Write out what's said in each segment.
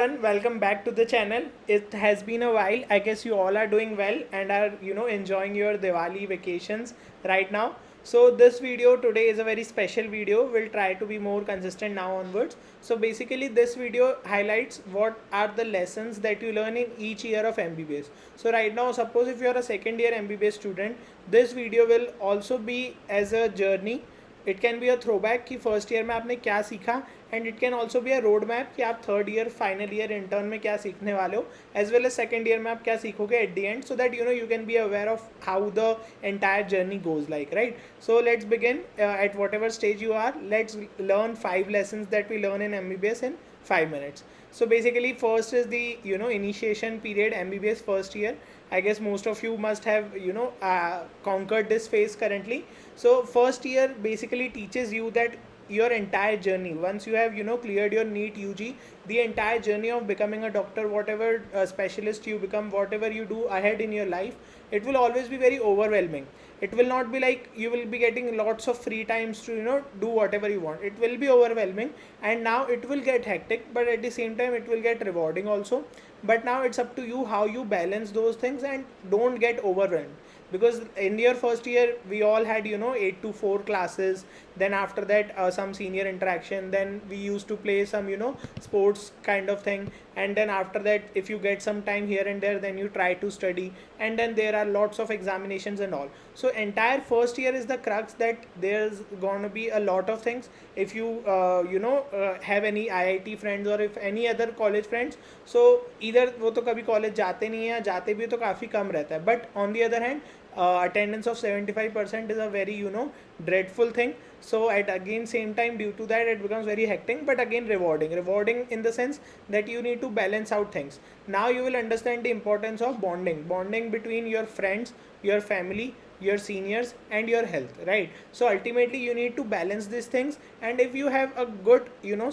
everyone, welcome back to the channel. It has been a while. I guess you all are doing well and are enjoying your Diwali vacations right now. So this video today is a very special video. We'll try to be more consistent now onwards. So basically this video highlights what are the lessons that you learn in each year of MBBS. So right now, suppose if you are a second year MBBS student, this video will also be as a journey. It can be a throw back कि first year में आपने क्या सीखा, and it can also be a road map कि आप third year final year intern में क्या सीखने वाले हो, as well as second year में आप क्या सीखोगे at the end, so that you can be aware of how the entire journey goes like, right. So let's begin at whatever stage you are. Let's learn 5 lessons that we learn in MBBS in 5 minutes. So basically first is the initiation period, MBBS first year. I guess most of you must have conquered this phase currently. So first year basically teaches you that your entire journey, once you have cleared your NEET UG, the entire journey of becoming a doctor, whatever specialist you become, whatever you do ahead in your life, it will always be very overwhelming. It will not be like you will be getting lots of free times to do whatever you want. It will be overwhelming, and now it will get hectic, but at the same time it will get rewarding also. But now it's up to you how you balance those things and don't get overwhelmed, because in your first year we all had 8 to 4 classes, then after that some senior interaction, then we used to play some sports kind of thing, and then after that if you get some time here and there, then you try to study, and then there are lots of examinations and all. So entire first year is the crux, that there's going to be a lot of things. If you have any IIT friends or if any other college friends, so either वो तो कभी college जाते नहीं है, जाते भी तो काफ़ी कम रहता है, but on the other hand attendance of 75% is a very dreadful thing. So at again same time, due to that it becomes very hectic, but again rewarding in the sense that you need to balance out things. Now you will understand the importance of bonding between your friends, your family, your seniors, and your health, right? So ultimately you need to balance these things, and if you have a good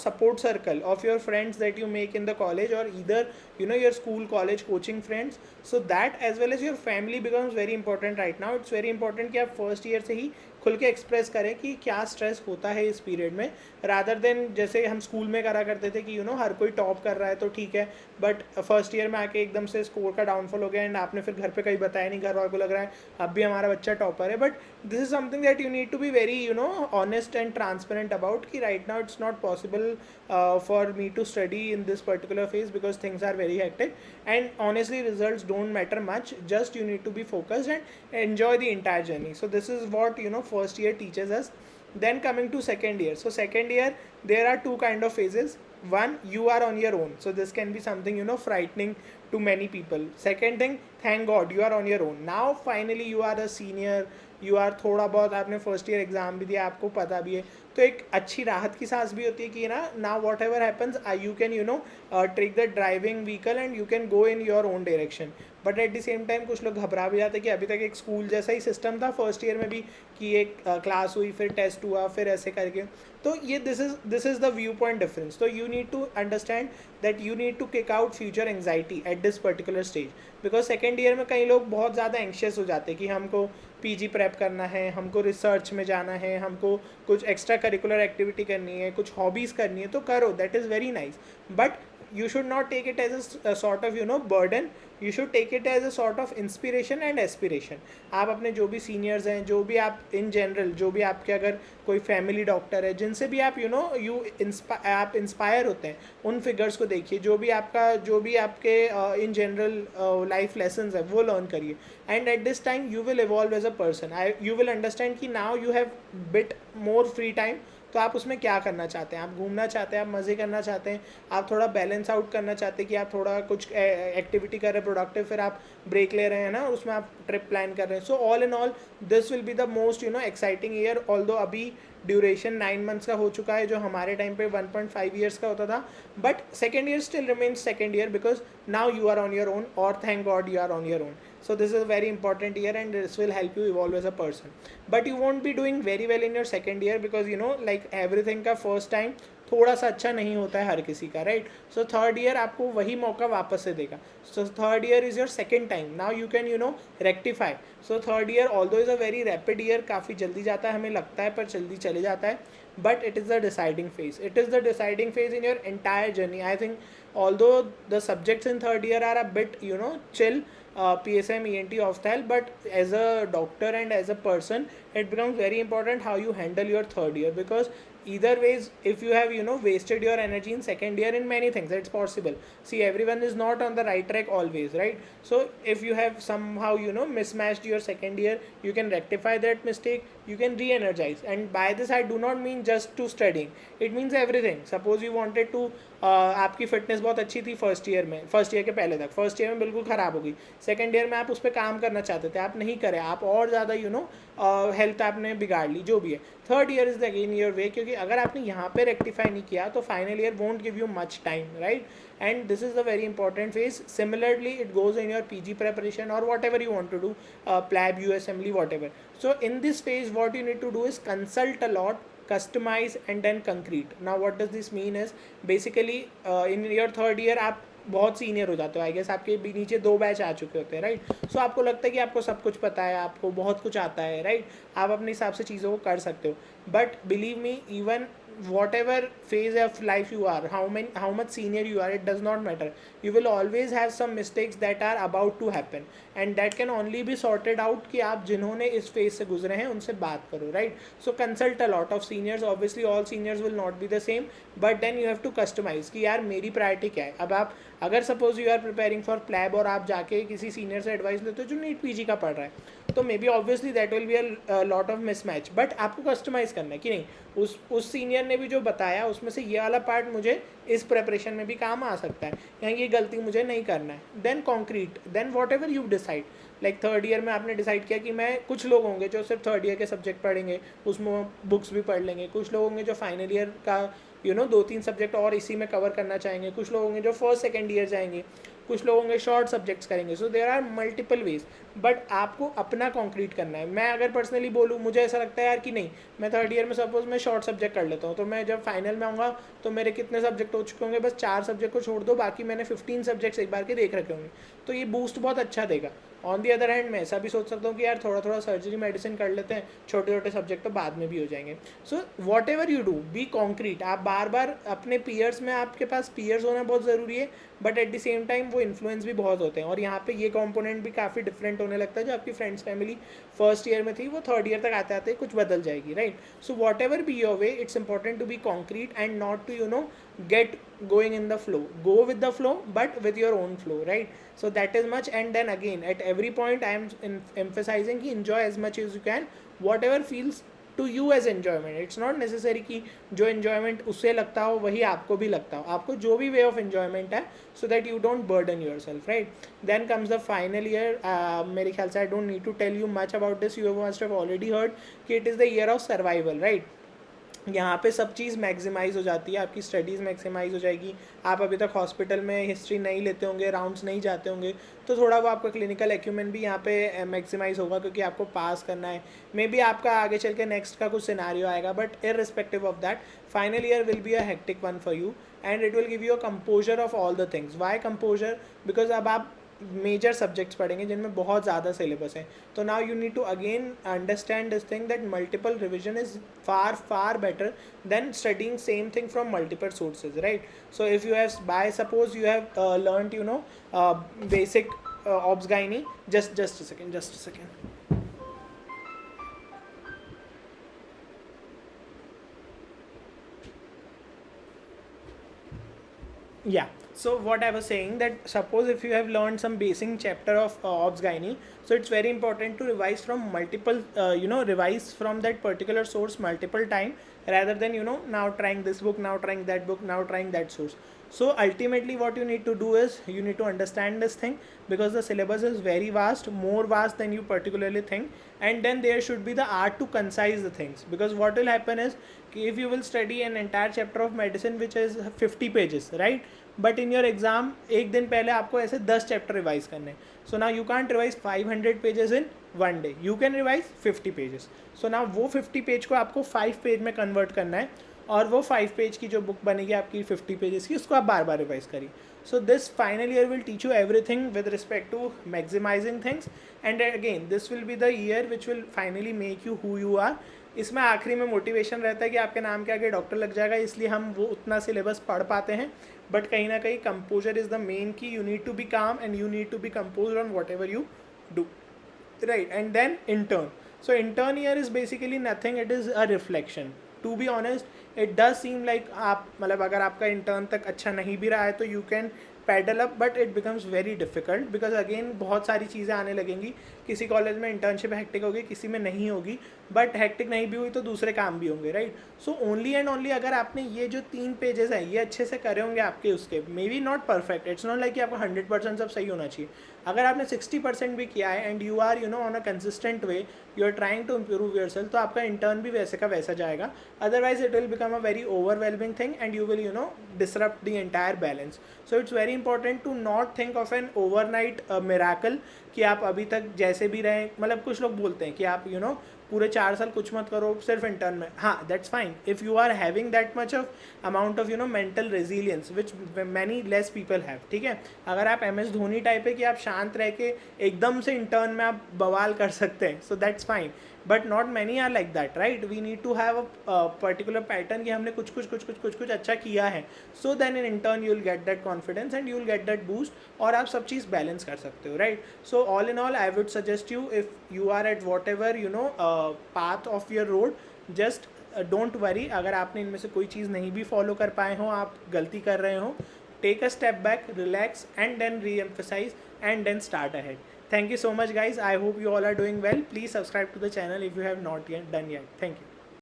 support circle of your friends that you make in the college, or either your school, college, coaching friends, so that as well as your family becomes very important. right now it's very important कि आप first year से ही खुल के express करें कि क्या stress होता है इस पीरियड में, रादर देन जैसे हम स्कूल में करा करते थे कि हर कोई टॉप कर रहा है तो ठीक है, बट फर्स्ट ईयर में आके एकदम से स्कोर का डाउनफॉल हो गया, एंड आपने फिर घर पे कहीं बताया नहीं, घर वालों को लग रहा है अब भी हमारा बच्चा टॉपर है. But this is something that you need to be very honest and transparent about कि right now it's not possible for me to study in this particular phase because things are very hectic, and honestly results don't matter much, just you need to be focused and enjoy the entire journey. So this is what first year teaches us. Then coming to second year, so second year there are two kind of phases. One, you are on your own, so this can be something frightening to many people. Second thing, thank god you are on your own. Now finally you are a senior, you are थोड़ा बहुत आपने first year exam भी दिया, आपको पता भी है, तो एक अच्छी राहत की सांस भी होती है कि ना whatever happens you can take the driving vehicle and you can go in your own direction. But at the same time कुछ लोग घबरा भी जाते हैं कि अभी तक एक स्कूल जैसा ही सिस्टम था फर्स्ट ईयर में भी, कि एक क्लास हुई, फिर टेस्ट हुआ, फिर ऐसे करके. तो ये this is the viewpoint difference. तो you need to understand that you need to kick out future anxiety at this particular stage, because second year में कई लोग बहुत ज़्यादा एंशियस हो जाते हैं कि हमको पीजी प्रेप करना है, हमको रिसर्च में जाना है, हमको कुछ एक्स्ट्रा करिकुलर एक्टिविटी करनी है, कुछ हॉबीज़ करनी है, तो करो, that is very nice. But you should not take it as a sort of burden. You should take it as a sort of inspiration and aspiration. आप अपने जो भी सीनियर्स हैं, जो भी आप इन जनरल, जो भी आपके अगर कोई फैमिली डॉक्टर है, जिनसे भी आप आप इंस्पायर होते हैं, उन फिगर्स को देखिए, जो भी आपके इन जनरल लाइफ लेसन्स है वो लर्न करिए, and at this time you will evolve as a person. You will understand कि now you have bit more free time. तो आप उसमें क्या करना चाहते हैं, आप घूमना चाहते हैं, आप मज़े करना चाहते हैं, आप थोड़ा बैलेंस आउट करना चाहते हैं कि आप थोड़ा कुछ एक्टिविटी कर रहे हैं प्रोडक्टिव, फिर आप ब्रेक ले रहे हैं ना, उसमें आप ट्रिप प्लान कर रहे हैं. सो all in all this will be the most exciting year. Although अभी ड्यूरेशन 9 मंथ्स का हो चुका है, जो हमारे टाइम पे 1.5 ईयर्स का होता था, but second year still remains second year because now you are on your own, or thank god you are on your own. So this is a very important year and this will help you evolve as a person. But you won't be doing very well in your second year because like everything का first time थोड़ा सा अच्छा नहीं होता है हर किसी का, right. So third year आपको वही मौका वापस से देगा. So third year is your second time. Now you can rectify. So third year although is a very rapid year, काफ़ी जल्दी जाता है, हमें लगता है पर जल्दी चले जाता है, but it is the deciding phase. It is the deciding phase in your entire journey. I think although the subjects in third year are a bit chill, PSM, ENT, Ophthalm, but as a doctor and as a person, it becomes very important how you handle your third year, because either ways, if you have wasted your energy in second year in many things, it's possible. See, everyone is not on the right track always, right? So if you have somehow mismatched your second year, you can rectify that mistake, you can re-energize. And by this I do not mean just to studying, it means everything. Suppose you wanted to आपकी fitness बहुत अच्छी थी first year में, first year के पहले तक, first year में बिल्कुल ख़राब हो गई, सेकंड ईयर में आप उस पर काम करना चाहते थे, आप नहीं करे, आप और ज़्यादा हेल्थ आपने बिगाड़ ली, जो भी है, third year is again your way, क्योंकि अगर आपने यहाँ पे रेक्टिफाई नहीं किया तो final year won't give you much time, right? And this is the very important phase. Similarly, it goes in your PG preparation or whatever you want to do, PLAB, USMLE, whatever. So in this phase, what you need to do is consult a lot, customize, and then concrete. Now what does this mean is basically in your third year आप बहुत senior हो जाते हो, I guess आपके भी नीचे 2 batch आ चुके होते हैं, राइट? सो आपको लगता है कि आपको सब कुछ पता है, आपको बहुत कुछ आता है, राइट? आप अपने हिसाब से चीज़ों को कर सकते हो, but believe me, even whatever phase of life you are, how much senior you are, it does not matter, you will always have some mistakes that are about to happen, and that can only be sorted out कि आप जिन्होंने इस phase से गुजरे हैं उनसे बात करो, right? So consult a lot of seniors. Obviously all seniors will not be the same, but then you have to customize कि यार मेरी प्रायोरिटी क्या है. अब आप अगर suppose you are preparing for PLAB और आप जाके किसी सीनियर से एडवाइस लेते हो जो नीट पीजी का पढ़ रहा है, तो may be obviously that will be a lot of mismatch, but आपको कस्टमाइज़ करना है कि नहीं, उस सीनियर ने भी जो बताया उसमें से ये वाला पार्ट मुझे इस प्रेपरेशन में भी काम आ सकता है, यहाँ ये गलती मुझे नहीं करना है. Then concrete, then whatever you decide. Like third year में आपने डिसाइड किया कि मैं, कुछ लोग होंगे जो सिर्फ थर्ड ईयर के सब्जेक्ट पढ़ेंगे, उसमें बुक्स भी पढ़ लेंगे, कुछ लोग होंगे जो फाइनल ईयर का 2-3 सब्जेक्ट और इसी में कवर करना चाहेंगे, कुछ लोग होंगे जो फर्स्ट सेकेंड ईयर जाएंगे, कुछ लोग होंगे शॉर्ट सब्जेक्ट्स करेंगे. So there are multiple ways, but आपको अपना कॉन्क्रीट करना है. मैं अगर पर्सनली बोलूँ, मुझे ऐसा लगता है यार कि नहीं, मैं थर्ड ईयर में सपोज मैं शॉर्ट सब्जेक्ट कर लेता हूँ, तो मैं जब फाइनल में आऊँगा तो मेरे कितने सब्जेक्ट हो चुके होंगे, बस 4 सब्जेक्ट को छोड़ दो, बाकी मैंने 15 सब्जेक्ट्स एक बार के देख रखे होंगे, तो ये बूस्ट बहुत अच्छा देगा. ऑन दी अदर हैंड मैं ऐसा भी सोच सकता हूँ कि यार थोड़ा थोड़ा सर्जरी मेडिसिन कर लेते हैं, छोटे छोटे सब्जेक्ट तो बाद में भी हो जाएंगे. So whatever you do, be concrete. आप बार बार अपने पीयर्स में, आपके पास पीयर्स होना बहुत ज़रूरी है, but at the same time वो इन्फ्लुएंस भी बहुत होते हैं, और यहाँ पे ये कंपोनेंट भी काफ़ी डिफरेंट होने लगता है. जो आपकी फ्रेंड्स फैमिली फर्स्ट ईयर में थी, वो थर्ड ईयर तक आते आते कुछ बदल जाएगी, right? So whatever be your way, it's important to be concrete and not to get going in the flow. Go with the flow, but with your own flow, right? So that is much. And then again, at every point I am emphasizing ki enjoy as much as you can, whatever feels to you as enjoyment. It's not necessary कि जो enjoyment उससे लगता हो वही आपको भी लगता हो, आपको जो भी way of enjoyment है, so that you don't burden yourself, right? Then comes the final year. मेरे ख्याल से I don't need to tell you much about this, you must have already heard कि it is the year of survival, right? यहाँ पे सब चीज़ maximise हो जाती है, आपकी स्टडीज़ मैक्सिमाइज़ हो जाएगी. आप अभी तक हॉस्पिटल में हिस्ट्री नहीं लेते होंगे, राउंड्स नहीं जाते होंगे, तो थोड़ा वो आपका क्लिनिकल एक्यूमेंट भी यहाँ पे मैक्सिमाइज़ होगा, क्योंकि आपको पास करना है. मे बी आपका आगे चल के नेक्स्ट का कुछ सिनारियो आएगा, but irrespective of that, final year will be a hectic one for you, and it will give you a composure of all the things. Why composure? Because अब आप major subjects पढ़ेंगे जिनमें बहुत ज़्यादा syllabus है, तो now you need to again understand this thing that multiple revision is far better than studying same thing from multiple sources, right? So if you have, by suppose you have learned basic obs gynae, just a second. Yeah, so what I was saying, that suppose if you have learned some basic chapter of obs gynae, so it's very important to revise from multiple revise from that particular source multiple time, rather than now trying this book, now trying that book, now trying that source. So ultimately what you need to do is you need to understand this thing, because the syllabus is very vast, more vast than you particularly think, and then there should be the art to concise the things. Because what will happen is, if you will study an entire chapter of medicine which is 50 pages, right, but in your exam एक दिन पहले आपको ऐसे 10 chapter revise करने हैं, so now you can't revise 500 pages in one day, you can revise 50 pages. So now वो 50 page को आपको 5 पेज में कन्वर्ट करना है, और वो 5 पेज की जो बुक बनेगी आपकी 50 पेजेस की, उसको आप बार बार रिवाइज करिए. So this final year will teach you everything with respect to maximizing things, and again this will be the year which will finally make you who you are. इसमें आखिरी में मोटिवेशन रहता है कि आपके नाम के आगे डॉक्टर लग जाएगा, इसलिए हम वो उतना सिलेबस पढ़ पाते हैं, बट कहीं ना कहीं composure is the main key. You need to be calm and you need to be compose on whatever you do. Right, and then intern. So intern here is basically nothing, it is a reflection. To be honest, it does seem like आप मतलब अगर आपका intern तक अच्छा नहीं भी रहा है तो you can paddle up, but it becomes very difficult because again बहुत सारी चीज़ें आने लगेंगी. किसी कॉलेज में इंटर्नशिप हेक्टिक होगी, किसी में नहीं होगी, बट हेक्टिक नहीं भी हुई तो दूसरे काम भी होंगे, right. So only and only अगर आपने ये जो 3 पेजेस हैं ये अच्छे से करे होंगे आपके, उसके may be not perfect, it's not like कि आपको 100% सब सही होना चाहिए. अगर आपने 60% भी किया है and you are on a consistent way, you are trying to improve yourself, तो आपका इंटर्न भी वैसे का वैसा जाएगा. Otherwise it will become a very overwhelming thing and you will disrupt the entire balance. So it's very important to not think of an overnight miracle कि आप अभी तक जैसे भी रहें. मतलब कुछ लोग बोलते हैं कि आप पूरे 4 साल कुछ मत करो सिर्फ इंटर्न में. हाँ, that's fine if you are having that much of amount of mental resilience which many less people have. ठीक है, अगर आप MS धोनी टाइप है कि आप शांत रह के एकदम से इंटर्न में आप बवाल कर सकते हैं, so that's fine, but not many are like that, right. We need to have a particular pattern कि हमने कुछ अच्छा किया है. So then in intern you will get that confidence and you will get that boost, और आप सब चीज़ बैलेंस कर सकते हो, right. So all in all I would suggest you, if you are at whatever path of your road, just don't worry. अगर आपने इनमें से कोई चीज़ नहीं भी फॉलो कर पाए हो, आप गलती कर रहे हो, take a step back, relax, and then re-emphasize, and then start ahead. Thank you so much guys, I hope you all are doing well. Please subscribe to the channel if you have not yet done yet. Thank you.